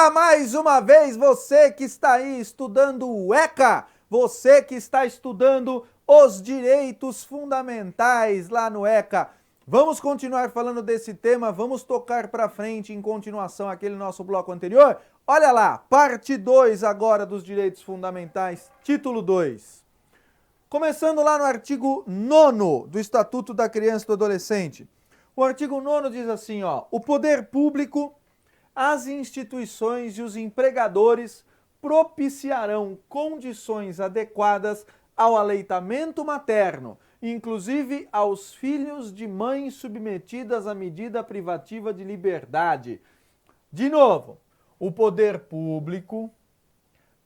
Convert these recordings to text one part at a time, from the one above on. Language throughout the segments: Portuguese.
Olá, mais uma vez você que está aí estudando o ECA, você que está estudando os direitos fundamentais lá no ECA. Vamos continuar falando desse tema, vamos tocar para frente em continuação aquele nosso bloco anterior. Olha lá, parte 2 agora dos direitos fundamentais, título 2. Começando lá no artigo 9º do Estatuto da Criança e do Adolescente. O artigo 9º diz assim, ó, o poder público, as instituições e os empregadores propiciarão condições adequadas ao aleitamento materno, inclusive aos filhos de mães submetidas à medida privativa de liberdade. De novo, o poder público,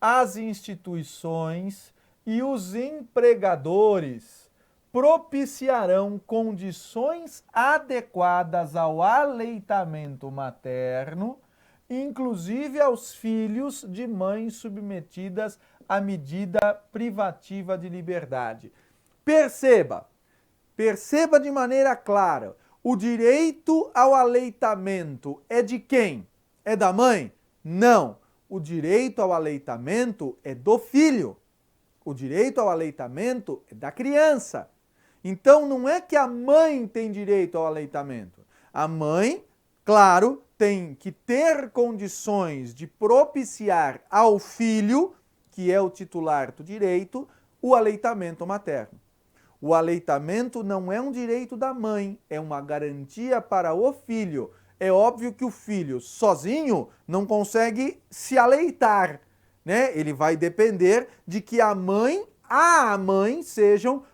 as instituições e os empregadores propiciarão condições adequadas ao aleitamento materno, inclusive aos filhos de mães submetidas à medida privativa de liberdade. Perceba de maneira clara, o direito ao aleitamento é de quem? É da mãe? Não. O direito ao aleitamento é do filho. O direito ao aleitamento é da criança. Então, não é que a mãe tem direito ao aleitamento. A mãe, claro, tem que ter condições de propiciar ao filho, que é o titular do direito, o aleitamento materno. O aleitamento não é um direito da mãe, é uma garantia para o filho. É óbvio que o filho sozinho não consegue se aleitar, né? Ele vai depender de que a mãe sejam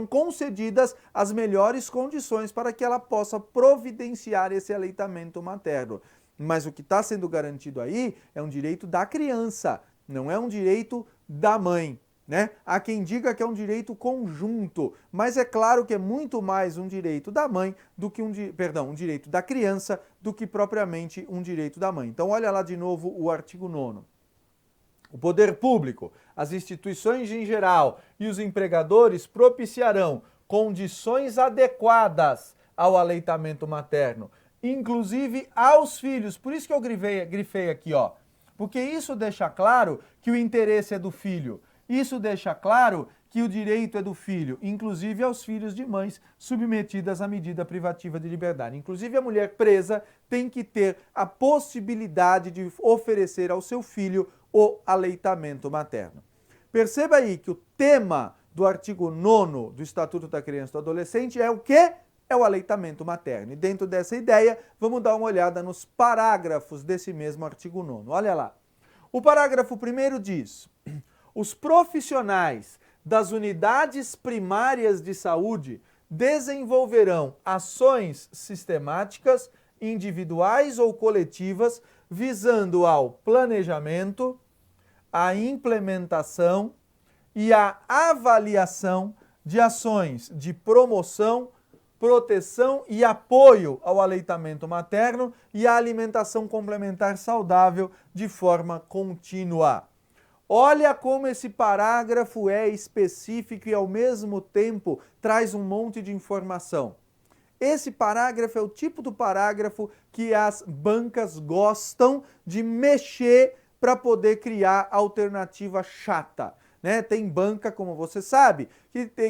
concedidas as melhores condições para que ela possa providenciar esse aleitamento materno. Mas o que está sendo garantido aí é um direito da criança, não é um direito da mãe, né? Há quem diga que é um direito conjunto, mas é claro que é muito mais um direito da mãe do que um direito da criança do que propriamente um direito da mãe. Então olha lá de novo o artigo 9º. O poder público, as instituições em geral e os empregadores propiciarão condições adequadas ao aleitamento materno, inclusive aos filhos. Por isso que eu grifei aqui, ó, porque isso deixa claro que o interesse é do filho. Isso deixa claro que o direito é do filho, inclusive aos filhos de mães submetidas à medida privativa de liberdade. Inclusive a mulher presa tem que ter a possibilidade de oferecer ao seu filho o aleitamento materno. Perceba aí que o tema do artigo 9º do Estatuto da Criança e do Adolescente é o quê? É o aleitamento materno. E dentro dessa ideia, vamos dar uma olhada nos parágrafos desse mesmo artigo 9º. Olha lá. O parágrafo 1º diz: os profissionais das unidades primárias de saúde desenvolverão ações sistemáticas, individuais ou coletivas, visando ao planejamento, a implementação e a avaliação de ações de promoção, proteção e apoio ao aleitamento materno e à alimentação complementar saudável de forma contínua. Olha como esse parágrafo é específico e ao mesmo tempo traz um monte de informação. Esse parágrafo é o tipo do parágrafo que as bancas gostam de mexer para poder criar alternativa chata, né? Tem banca, como você sabe,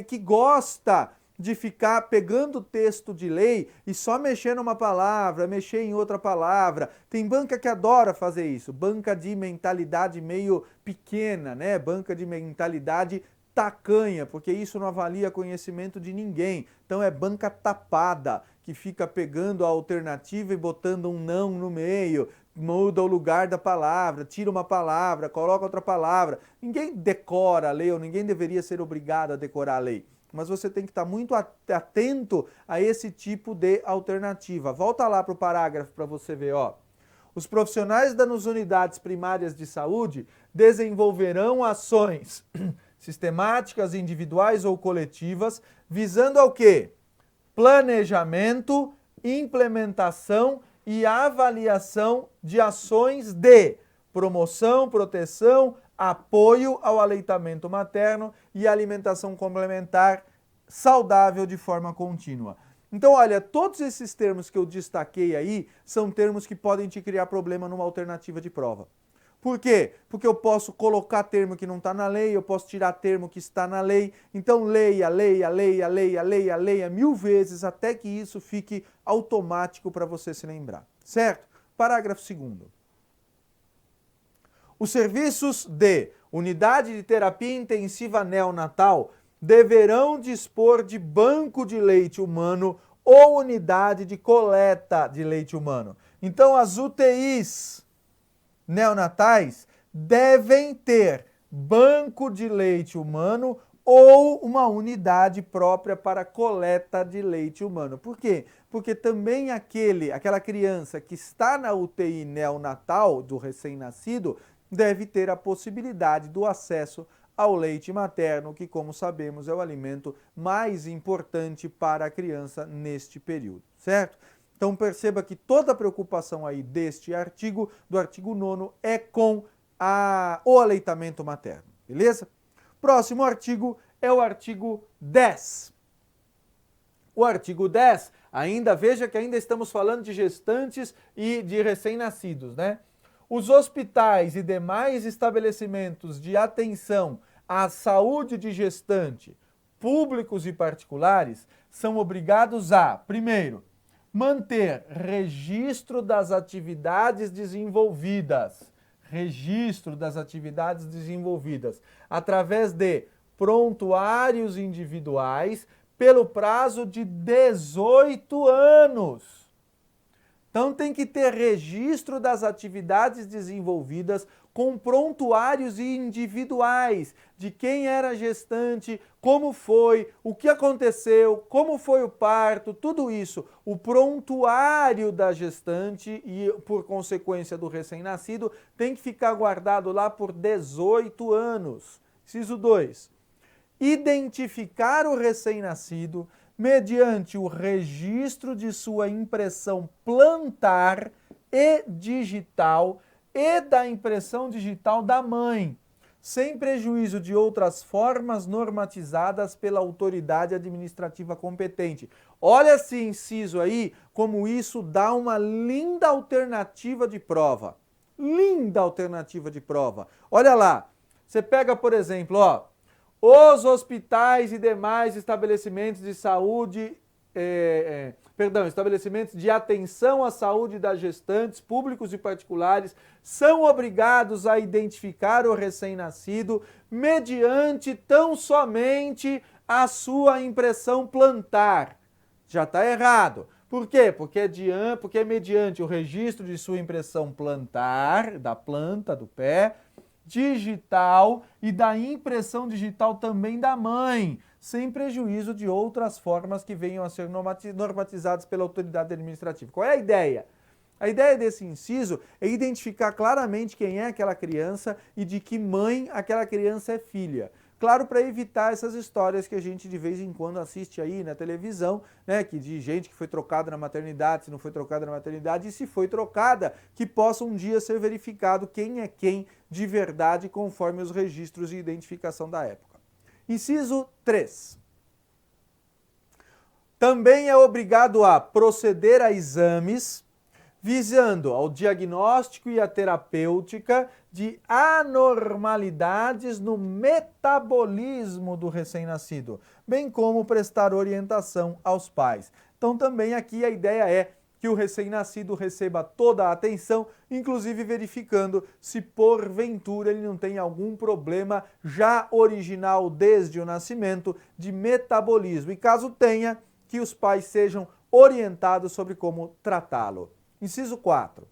que gosta de ficar pegando texto de lei e só mexer numa palavra, mexer em outra palavra. Tem banca que adora fazer isso, banca de mentalidade meio pequena, né? Banca de mentalidade tacanha, porque isso não avalia conhecimento de ninguém. Então é banca tapada, que fica pegando a alternativa e botando um não no meio, muda o lugar da palavra, tira uma palavra, coloca outra palavra. Ninguém decora a lei, ou ninguém deveria ser obrigado a decorar a lei. Mas você tem que estar muito atento a esse tipo de alternativa. Volta lá para o parágrafo para você ver, ó. Os profissionais das unidades primárias de saúde desenvolverão ações sistemáticas, individuais ou coletivas, visando ao quê? Planejamento, implementação e avaliação de ações de promoção, proteção, apoio ao aleitamento materno e alimentação complementar saudável de forma contínua. Então, olha, todos esses termos que eu destaquei aí são termos que podem te criar problema numa alternativa de prova. Por quê? Porque eu posso colocar termo que não está na lei, eu posso tirar termo que está na lei. Então, leia, leia, leia, leia, leia, leia 1000 vezes até que isso fique automático para você se lembrar. Certo? Parágrafo 2º. Os serviços de unidade de terapia intensiva neonatal deverão dispor de banco de leite humano ou unidade de coleta de leite humano. Então, as UTIs neonatais devem ter banco de leite humano ou uma unidade própria para coleta de leite humano. Por quê? Porque também aquela criança que está na UTI neonatal do recém-nascido deve ter a possibilidade do acesso ao leite materno, que, como sabemos, é o alimento mais importante para a criança neste período, certo? Então perceba que toda a preocupação aí deste artigo, do artigo 9º, é com o aleitamento materno, beleza? Próximo artigo é o artigo 10. O artigo 10, veja que ainda estamos falando de gestantes e de recém-nascidos, né? Os hospitais e demais estabelecimentos de atenção à saúde de gestante, públicos e particulares, são obrigados a, primeiro, manter registro das atividades desenvolvidas. Registro das atividades desenvolvidas através de prontuários individuais pelo prazo de 18 anos. Então tem que ter registro das atividades desenvolvidas com prontuários individuais de quem era gestante, como foi, o que aconteceu, como foi o parto, tudo isso. O prontuário da gestante e, por consequência, do recém-nascido tem que ficar guardado lá por 18 anos. Inciso 2. Identificar o recém-nascido mediante o registro de sua impressão plantar e digital e da impressão digital da mãe, sem prejuízo de outras formas normatizadas pela autoridade administrativa competente. Olha esse inciso aí, como isso dá uma linda alternativa de prova. Linda alternativa de prova. Olha lá, você pega, por exemplo, os hospitais e demais estabelecimentos de saúde, estabelecimentos de atenção à saúde das gestantes, públicos e particulares, são obrigados a identificar o recém-nascido mediante tão somente a sua impressão plantar. Já está errado. Por quê? Porque é mediante o registro de sua impressão plantar, da planta, do pé, digital e da impressão digital também da mãe, sem prejuízo de outras formas que venham a ser normatizadas pela autoridade administrativa. Qual é a ideia? A ideia desse inciso é identificar claramente quem é aquela criança e de que mãe aquela criança é filha. Claro, para evitar essas histórias que a gente de vez em quando assiste aí na televisão, né, que de gente que foi trocada na maternidade, se não foi trocada na maternidade, e se foi trocada, que possa um dia ser verificado quem é quem de verdade, conforme os registros de identificação da época. Inciso 3. Também é obrigado a proceder a exames visando ao diagnóstico e à terapêutica de anormalidades no metabolismo do recém-nascido, bem como prestar orientação aos pais. Então também aqui a ideia é que o recém-nascido receba toda a atenção, inclusive verificando se porventura ele não tem algum problema já original desde o nascimento de metabolismo. E caso tenha, que os pais sejam orientados sobre como tratá-lo. Inciso 4.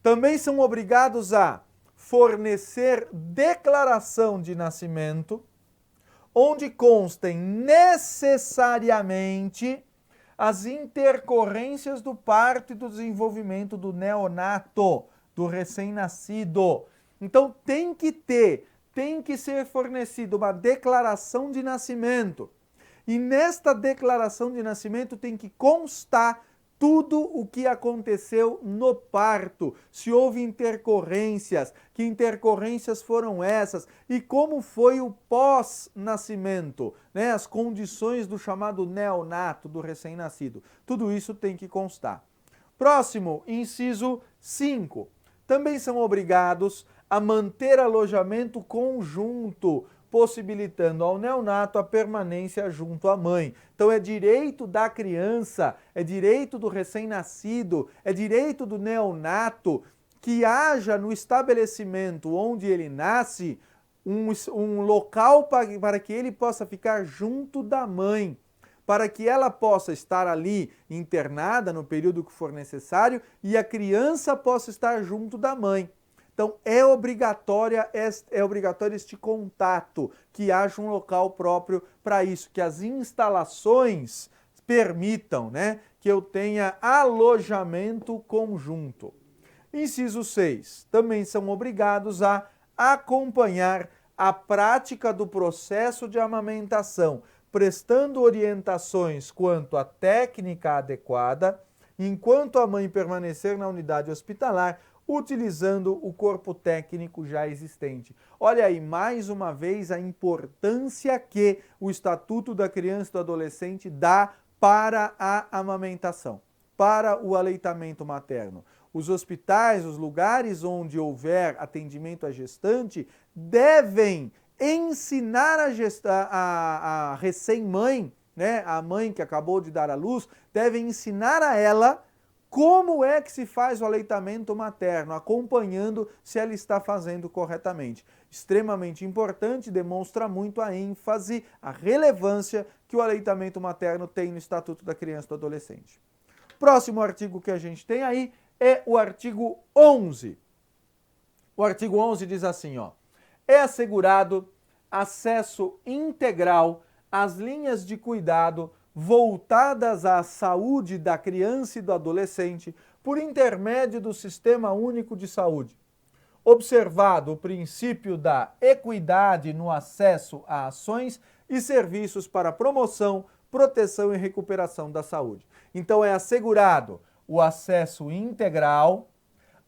Também são obrigados a fornecer declaração de nascimento, onde constem necessariamente as intercorrências do parto e do desenvolvimento do neonato, do recém-nascido. Então tem que ser fornecida uma declaração de nascimento. E nesta declaração de nascimento tem que constar tudo o que aconteceu no parto, se houve intercorrências, que intercorrências foram essas e como foi o pós-nascimento, né? As condições do chamado neonato, do recém-nascido. Tudo isso tem que constar. Próximo, inciso 5. Também são obrigados a manter alojamento conjunto, possibilitando ao neonato a permanência junto à mãe. Então é direito da criança, é direito do recém-nascido, é direito do neonato que haja no estabelecimento onde ele nasce um local para que ele possa ficar junto da mãe, para que ela possa estar ali internada no período que for necessário e a criança possa estar junto da mãe. Então é obrigatório este contato, que haja um local próprio para isso, que as instalações permitam, né, que eu tenha alojamento conjunto. Inciso 6. Também são obrigados a acompanhar a prática do processo de amamentação, prestando orientações quanto à técnica adequada, enquanto a mãe permanecer na unidade hospitalar, utilizando o corpo técnico já existente. Olha aí, mais uma vez, a importância que o Estatuto da Criança e do Adolescente dá para a amamentação, para o aleitamento materno. Os hospitais, os lugares onde houver atendimento à gestante, devem ensinar a recém-mãe, né, a mãe que acabou de dar à luz, devem ensinar a ela como é que se faz o aleitamento materno, acompanhando se ela está fazendo corretamente. Extremamente importante, demonstra muito a ênfase, a relevância que o aleitamento materno tem no Estatuto da Criança e do Adolescente. Próximo artigo que a gente tem aí é o artigo 11. O artigo 11 diz assim, ó: é assegurado acesso integral às linhas de cuidado voltadas à saúde da criança e do adolescente por intermédio do Sistema Único de Saúde, observado o princípio da equidade no acesso a ações e serviços para promoção, proteção e recuperação da saúde. Então é assegurado o acesso integral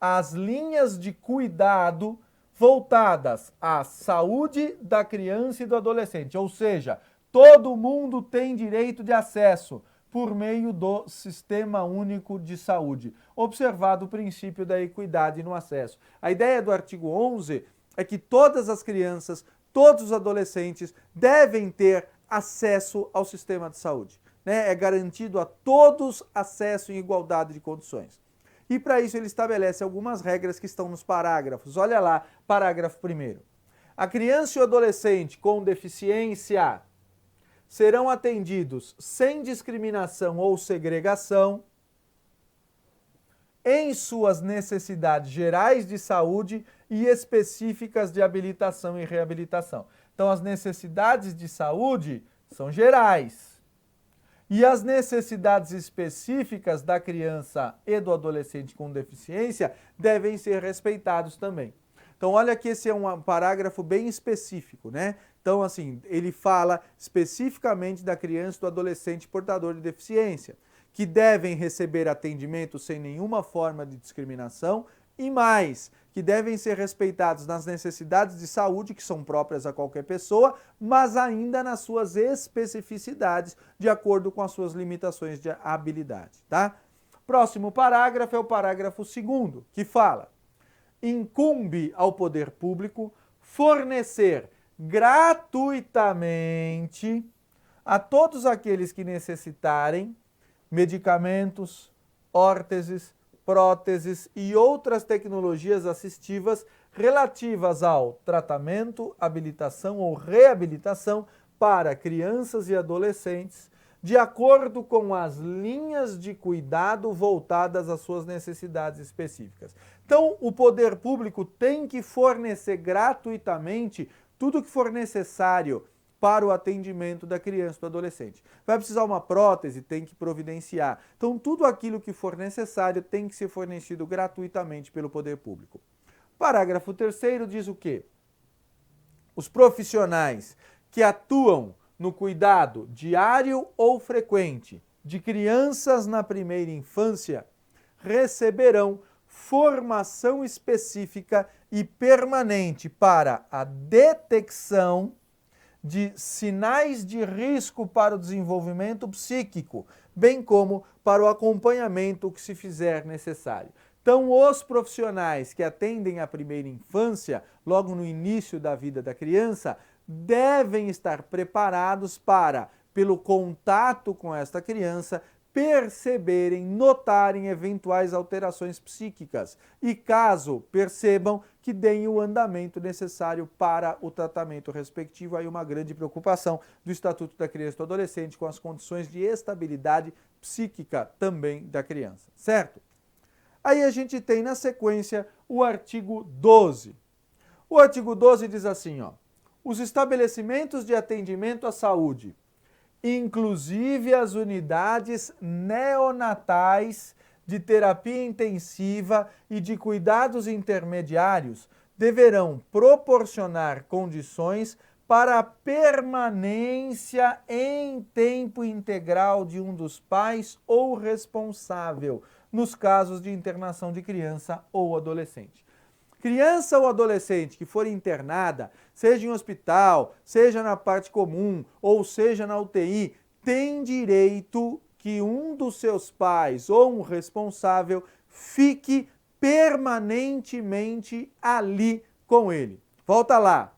às linhas de cuidado voltadas à saúde da criança e do adolescente, ou seja, todo mundo tem direito de acesso por meio do Sistema Único de Saúde, observado o princípio da equidade no acesso. A ideia do artigo 11 é que todas as crianças, todos os adolescentes devem ter acesso ao sistema de saúde, né? É garantido a todos acesso em igualdade de condições. E para isso ele estabelece algumas regras que estão nos parágrafos. Olha lá, parágrafo 1º. A criança e o adolescente com deficiência serão atendidos sem discriminação ou segregação em suas necessidades gerais de saúde e específicas de habilitação e reabilitação. Então, as necessidades de saúde são gerais e as necessidades específicas da criança e do adolescente com deficiência devem ser respeitados também. Então, olha que esse é um parágrafo bem específico, né? Então, assim, ele fala especificamente da criança e do adolescente portador de deficiência, que devem receber atendimento sem nenhuma forma de discriminação e mais, que devem ser respeitados nas necessidades de saúde que são próprias a qualquer pessoa, mas ainda nas suas especificidades, de acordo com as suas limitações de habilidade, tá? Próximo parágrafo é o parágrafo 2º, que fala: incumbe ao poder público fornecer gratuitamente a todos aqueles que necessitarem medicamentos, órteses, próteses e outras tecnologias assistivas relativas ao tratamento, habilitação ou reabilitação para crianças e adolescentes, de acordo com as linhas de cuidado voltadas às suas necessidades específicas. Então, o poder público tem que fornecer gratuitamente tudo que for necessário para o atendimento da criança e do adolescente. Vai precisar uma prótese, tem que providenciar. Então, tudo aquilo que for necessário tem que ser fornecido gratuitamente pelo poder público. Parágrafo 3º diz o quê? Os profissionais que atuam no cuidado diário ou frequente de crianças na primeira infância receberão formação específica e permanente para a detecção de sinais de risco para o desenvolvimento psíquico, bem como para o acompanhamento que se fizer necessário. Então, os profissionais que atendem a primeira infância, logo no início da vida da criança, devem estar preparados para, pelo contato com esta criança, perceberem, notarem eventuais alterações psíquicas e, caso percebam, que deem o andamento necessário para o tratamento respectivo. Aí uma grande preocupação do Estatuto da Criança e do Adolescente com as condições de estabilidade psíquica também da criança, certo? Aí a gente tem na sequência o artigo 12. O artigo 12 diz assim, ó: os estabelecimentos de atendimento à saúde, inclusive as unidades neonatais de terapia intensiva e de cuidados intermediários, deverão proporcionar condições para a permanência em tempo integral de um dos pais ou responsável, nos casos de internação de criança ou adolescente. Criança ou adolescente que for internada, seja em hospital, seja na parte comum ou seja na UTI, tem direito que um dos seus pais ou um responsável fique permanentemente ali com ele. Volta lá.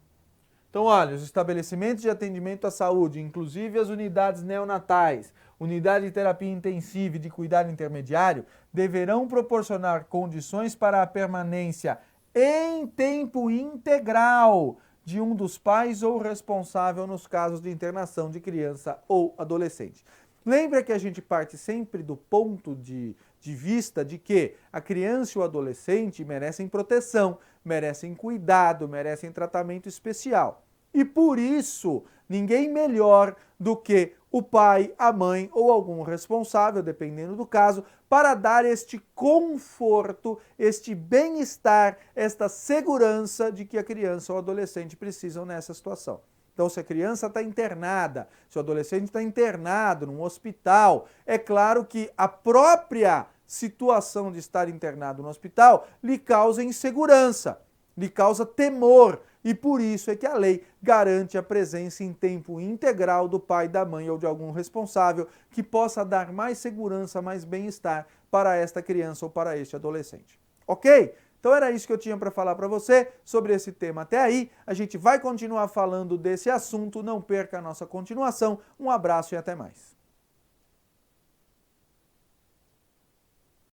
Então, olha, os estabelecimentos de atendimento à saúde, inclusive as unidades neonatais, unidade de terapia intensiva e de cuidado intermediário, deverão proporcionar condições para a permanência em tempo integral de um dos pais ou responsável nos casos de internação de criança ou adolescente. Lembra que a gente parte sempre do ponto de vista de que a criança e o adolescente merecem proteção, merecem cuidado, merecem tratamento especial. E por isso, ninguém melhor do que o pai, a mãe ou algum responsável, dependendo do caso, para dar este conforto, este bem-estar, esta segurança de que a criança ou adolescente precisam nessa situação. Então, se a criança está internada, se o adolescente está internado num hospital, é claro que a própria situação de estar internado no hospital lhe causa insegurança, lhe causa temor. E por isso é que a lei garante a presença em tempo integral do pai, da mãe ou de algum responsável que possa dar mais segurança, mais bem-estar para esta criança ou para este adolescente. Ok? Então era isso que eu tinha para falar para você sobre esse tema até aí. A gente vai continuar falando desse assunto, não perca a nossa continuação. Um abraço e até mais.